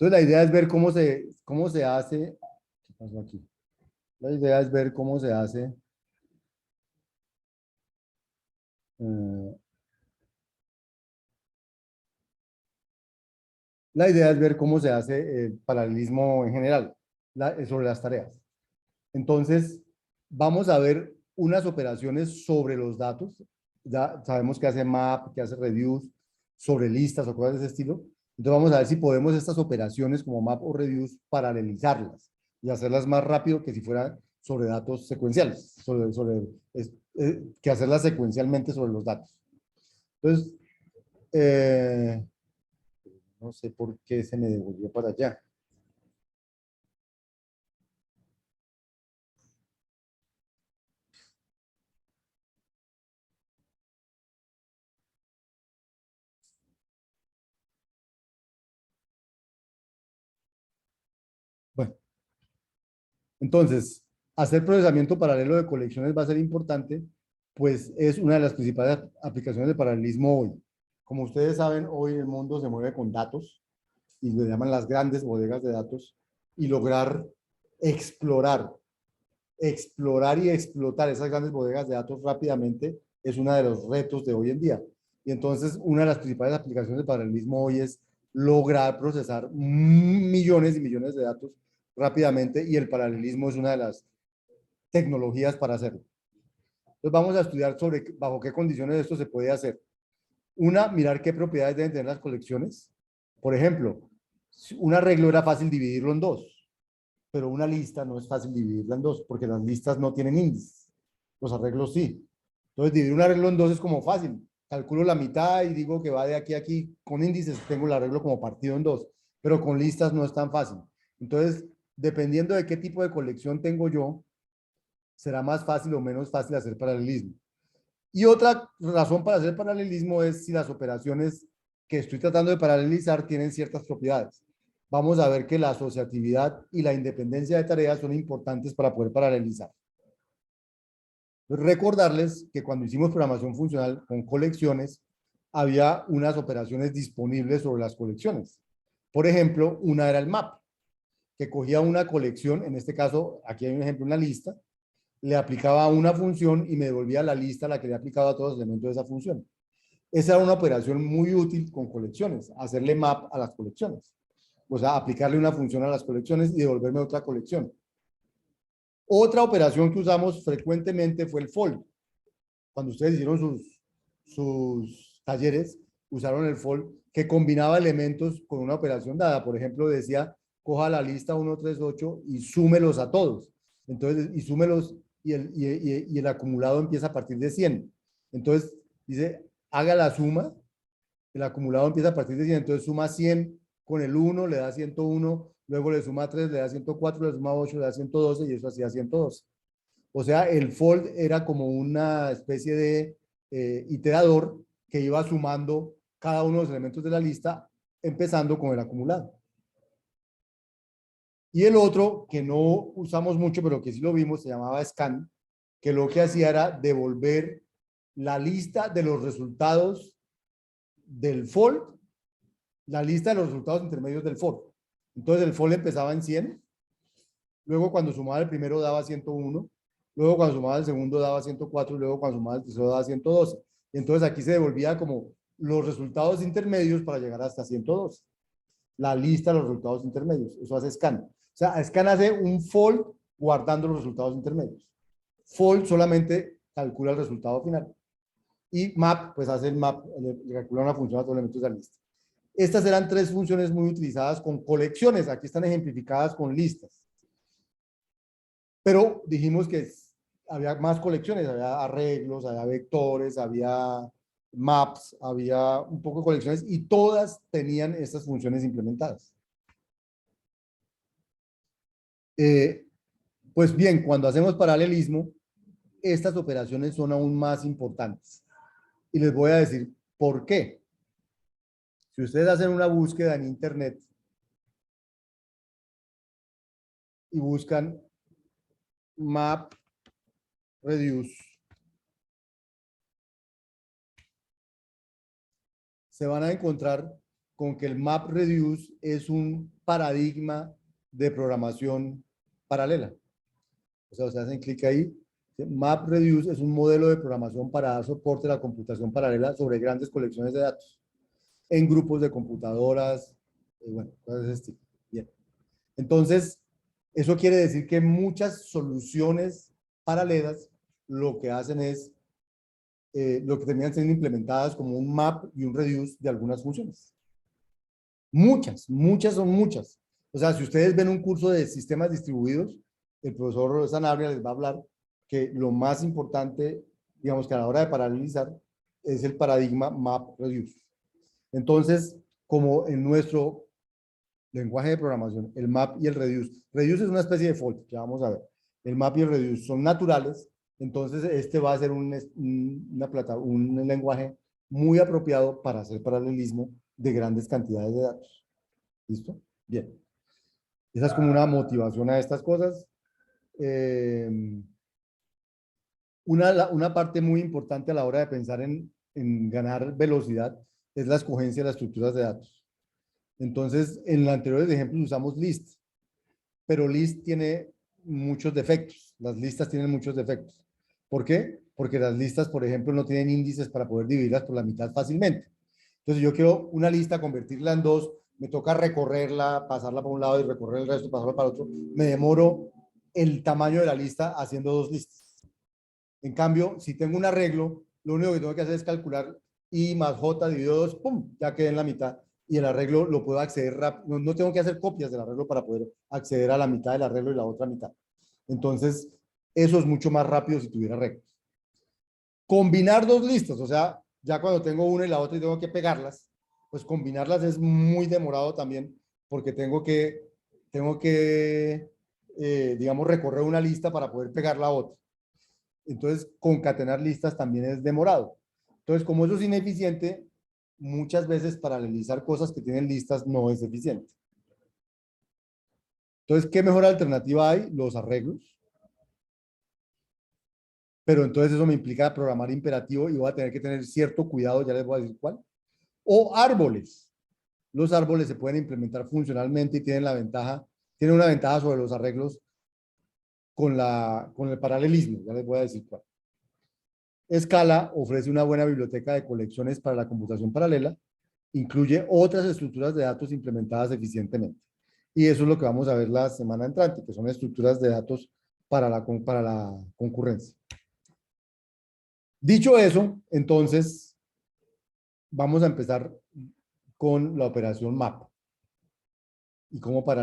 Entonces la idea es ver cómo se hace. ¿Qué pasó aquí? La idea es ver cómo se hace. eh, la idea es ver cómo se hace el paralelismo en general sobre las tareas. Entonces, vamos a ver unas operaciones sobre los datos. Ya sabemos que hace map, que hace reduce, sobre listas o cosas de ese estilo. Entonces, vamos a ver si podemos estas operaciones como map o reduce paralelizarlas y hacerlas más rápido que si fueran sobre datos secuenciales, que hacerlas secuencialmente sobre los datos. Entonces, eh, no sé por qué se me devolvió para allá. Bueno, entonces, hacer procesamiento paralelo de colecciones va a ser importante, pues es una de las principales aplicaciones de paralelismo hoy. Como ustedes saben, hoy el mundo se mueve con datos y le llaman las grandes bodegas de datos y lograr explorar, explorar y explotar esas grandes bodegas de datos rápidamente es uno de los retos de hoy en día. Y entonces, una de las principales aplicaciones de paralelismo hoy es lograr procesar millones y millones de datos rápidamente y el paralelismo es una de las tecnologías para hacerlo. Entonces vamos a estudiar sobre bajo qué condiciones esto se puede hacer. Una, mirar qué propiedades deben tener las colecciones. Por ejemplo, un arreglo era fácil dividirlo en dos, pero una lista no es fácil dividirla en dos, porque las listas no tienen índices. Los arreglos sí. Entonces, dividir un arreglo en dos es como fácil. Calculo la mitad y digo que va de aquí a aquí. Con índices tengo el arreglo como partido en dos, pero con listas no es tan fácil. Entonces, dependiendo de qué tipo de colección tengo yo, será más fácil o menos fácil hacer paralelismo. Y otra razón para hacer paralelismo es si las operaciones que estoy tratando de paralelizar tienen ciertas propiedades. Vamos a ver que la asociatividad y la independencia de tareas son importantes para poder paralelizar. Recordarles que cuando hicimos programación funcional con colecciones, había unas operaciones disponibles sobre las colecciones. Por ejemplo, una era el map, que cogía una colección, en este caso, aquí hay un ejemplo, una lista, le aplicaba una función y me devolvía la lista a la que le aplicaba todos los elementos de esa función. Esa era una operación muy útil con colecciones, hacerle map a las colecciones. O sea, aplicarle una función a las colecciones y devolverme otra colección. Otra operación que usamos frecuentemente fue el fold. Cuando ustedes hicieron sus talleres, usaron el fold que combinaba elementos con una operación dada. Por ejemplo, decía, coja la lista 138 y súmelos a todos. Entonces, y súmelos y el acumulado empieza a partir de 100. Entonces, dice, haga la suma, el acumulado empieza a partir de 100, entonces suma 100 con el 1, le da 101, luego le suma 3, le da 104, le suma 8, le da 112 y eso hacía 112. O sea, el fold era como una especie de iterador que iba sumando cada uno de los elementos de la lista, empezando con el acumulado. Y el otro, que no usamos mucho, pero que sí lo vimos, se llamaba scan, que lo que hacía era devolver la lista de los resultados del fold, la lista de los resultados intermedios del fold. Entonces el fold empezaba en 100, luego cuando sumaba el primero daba 101, luego cuando sumaba el segundo daba 104, luego cuando sumaba el tercero daba 112. Y entonces aquí se devolvía como los resultados intermedios para llegar hasta 112. La lista de los resultados intermedios. Eso hace scan. O sea, scan hace un fold guardando los resultados intermedios. Fold solamente calcula el resultado final. Y map, pues hace el map, le calcula una función a todos los elementos de la lista. Estas eran tres funciones muy utilizadas con colecciones. Aquí están ejemplificadas con listas. Pero dijimos que había más colecciones, había arreglos, había vectores, había maps, había un poco de colecciones y todas tenían estas funciones implementadas. Eh, pues bien, cuando hacemos paralelismo, estas operaciones son aún más importantes. Y les voy a decir por qué. Si ustedes hacen una búsqueda en Internet y buscan map reduce, se van a encontrar con que el map reduce es un paradigma de programación paralela. O sea, ustedes hacen clic ahí. MapReduce es un modelo de programación para dar soporte a la computación paralela sobre grandes colecciones de datos en grupos de computadoras, bueno, cosas de ese estilo. Bien. Entonces, eso quiere decir que muchas soluciones paralelas lo que hacen es, lo que terminan siendo implementadas como un map y un reduce de algunas funciones. Muchas son muchas. O sea, si ustedes ven un curso de sistemas distribuidos, el profesor Sanabria les va a hablar que lo más importante, digamos que a la hora de paralelizar, es el paradigma map-reduce. Entonces, como en nuestro lenguaje de programación, el map y el reduce. Reduce es una especie de fault, ya vamos a ver. El map y el reduce son naturales, entonces este va a ser un lenguaje muy apropiado para hacer paralelismo de grandes cantidades de datos. ¿Listo? Bien. Esa es como una motivación a estas cosas. Una parte muy importante a la hora de pensar en ganar velocidad es la escogencia de las estructuras de datos. Entonces, en los anteriores ejemplos usamos list, pero list tiene muchos defectos. Las listas tienen muchos defectos. ¿Por qué? Porque las listas, por ejemplo, no tienen índices para poder dividirlas por la mitad fácilmente. Entonces, yo quiero una lista, convertirla en dos, me toca recorrerla, pasarla por un lado y recorrer el resto, pasarla para otro. Me demoro el tamaño de la lista haciendo dos listas. En cambio, si tengo un arreglo, lo único que tengo que hacer es calcular I más J dividido 2, ¡pum! Ya quedé en la mitad. Y el arreglo lo puedo acceder rápido. No tengo que hacer copias del arreglo para poder acceder a la mitad del arreglo y la otra mitad. Entonces, eso es mucho más rápido si tuviera arreglos. Combinar dos listas, o sea, ya cuando tengo una y la otra y tengo que pegarlas, pues combinarlas es muy demorado también, porque digamos, recorrer una lista para poder pegar la otra. Entonces, concatenar listas también es demorado. Entonces, como eso es ineficiente, muchas veces paralelizar cosas que tienen listas no es eficiente. Entonces, ¿qué mejor alternativa hay? Los arreglos. Pero entonces eso me implica programar imperativo y voy a tener que tener cierto cuidado, ya les voy a decir cuál. O árboles. Los árboles se pueden implementar funcionalmente y tienen una ventaja sobre los arreglos con el paralelismo, ya les voy a decir cuál. Scala ofrece una buena biblioteca de colecciones para la computación paralela, incluye otras estructuras de datos implementadas eficientemente. Y eso es lo que vamos a ver la semana entrante, que son estructuras de datos para la concurrencia. Dicho eso, entonces, vamos a empezar con la operación map y cómo para